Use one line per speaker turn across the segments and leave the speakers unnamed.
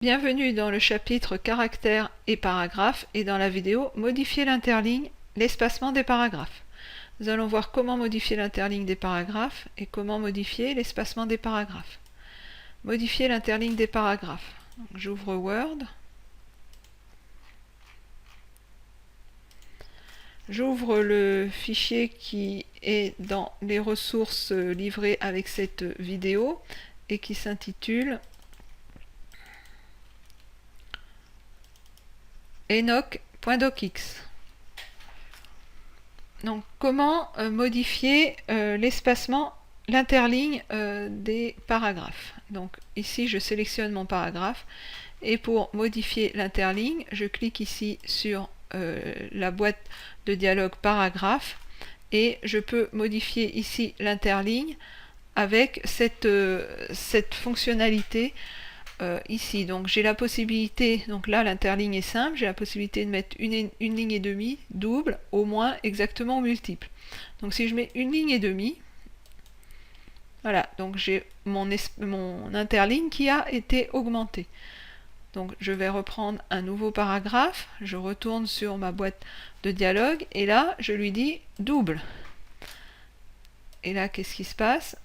Bienvenue dans le chapitre caractères et paragraphes et dans la vidéo modifier l'interligne, l'espacement des paragraphes. Nous allons voir comment modifier l'interligne des paragraphes et comment modifier l'espacement des paragraphes. Modifier l'interligne des paragraphes. J'ouvre Word. J'ouvre le fichier qui est dans les ressources livrées avec cette vidéo et qui s'intitule enoch.docx. Donc comment modifier l'espacement, l'interligne des paragraphes. Donc ici je sélectionne mon paragraphe et pour modifier l'interligne, je clique ici sur la boîte de dialogue paragraphe et je peux modifier ici l'interligne avec cette fonctionnalité ici. Donc j'ai la possibilité, donc là l'interligne est simple, j'ai la possibilité de mettre une ligne et demie, double, au moins, exactement ou multiple. Donc si je mets une ligne et demie, voilà, donc j'ai mon interligne qui a été augmentée. Donc je vais reprendre un nouveau paragraphe, je retourne sur ma boîte de dialogue et là je lui dis double. Et là qu'est-ce qui se passe?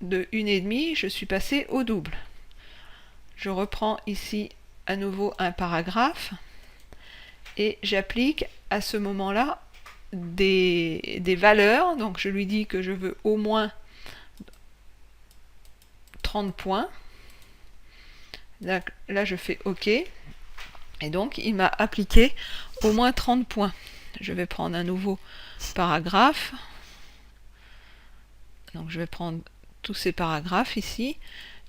De 1,5, je suis passé au double. Je reprends ici à nouveau un paragraphe et j'applique à ce moment-là des valeurs. Donc je lui dis que je veux au moins 30 points. Là je fais OK. Et donc il m'a appliqué au moins 30 points. Je vais prendre un nouveau paragraphe. Donc je vais prendre tous ces paragraphes ici.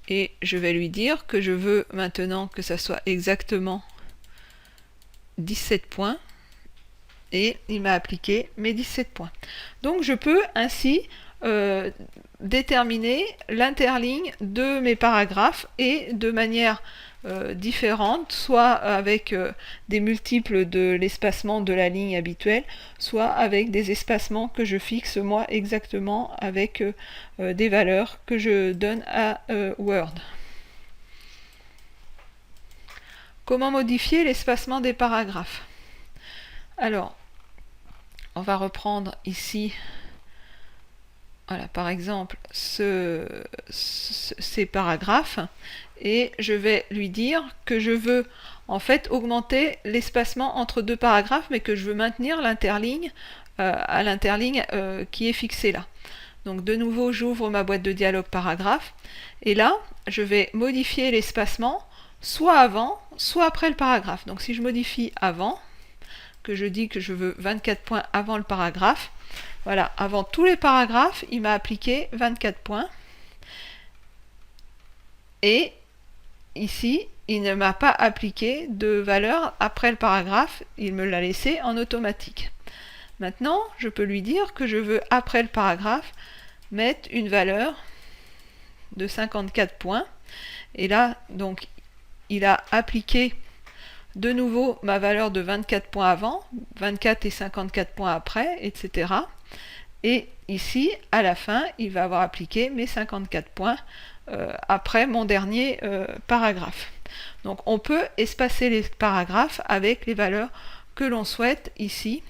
Et je vais lui dire que je veux maintenant que ça soit exactement 17 points. Et il m'a appliqué mes 17 points. Donc je peux ainsi déterminer l'interligne de mes paragraphes et de manière différente, soit avec des multiples de l'espacement de la ligne habituelle, soit avec des espacements que je fixe moi exactement avec des valeurs que je donne à Word. Comment modifier l'espacement des paragraphes? Alors, on va reprendre ici, voilà, par exemple, ces paragraphes, et je vais lui dire que je veux en fait augmenter l'espacement entre deux paragraphes, mais que je veux maintenir l'interligne à l'interligne qui est fixée là. Donc de nouveau, j'ouvre ma boîte de dialogue paragraphe, et là, je vais modifier l'espacement soit avant, soit après le paragraphe. Donc si je modifie avant, que je dis que je veux 24 points avant le paragraphe, voilà, avant tous les paragraphes, il m'a appliqué 24 points. Et ici, il ne m'a pas appliqué de valeur après le paragraphe, il me l'a laissé en automatique. Maintenant, je peux lui dire que je veux, après le paragraphe, mettre une valeur de 54 points. Et là, donc, il a appliqué de nouveau ma valeur de 24 points avant, 24 et 54 points après, etc. Et ici, à la fin, il va avoir appliqué mes 54 points après mon dernier paragraphe. Donc on peut espacer les paragraphes avec les valeurs que l'on souhaite ici,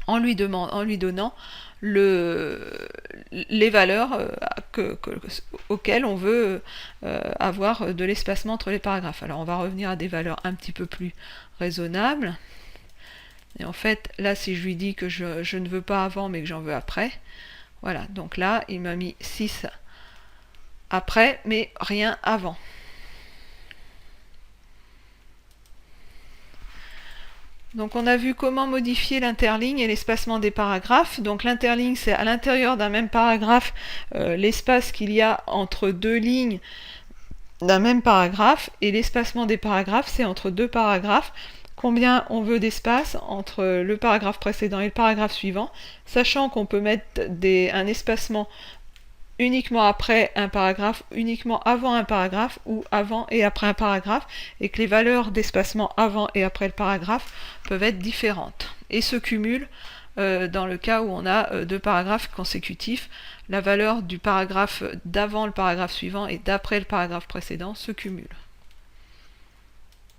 en lui donnant les valeurs auxquelles on veut avoir de l'espacement entre les paragraphes. Alors on va revenir à des valeurs un petit peu plus raisonnables. Et en fait, là, si je lui dis que je ne veux pas avant, mais que j'en veux après, voilà, donc là, il m'a mis 6 après, mais rien avant. Donc on a vu comment modifier l'interligne et l'espacement des paragraphes. Donc l'interligne, c'est à l'intérieur d'un même paragraphe l'espace qu'il y a entre deux lignes d'un même paragraphe, et l'espacement des paragraphes, c'est entre deux paragraphes. Combien on veut d'espace entre le paragraphe précédent et le paragraphe suivant, sachant qu'on peut mettre un espacement uniquement après un paragraphe, uniquement avant un paragraphe, ou avant et après un paragraphe, et que les valeurs d'espacement avant et après le paragraphe peuvent être différentes et se cumulent dans le cas où on a deux paragraphes consécutifs. La valeur du paragraphe d'avant le paragraphe suivant et d'après le paragraphe précédent se cumule.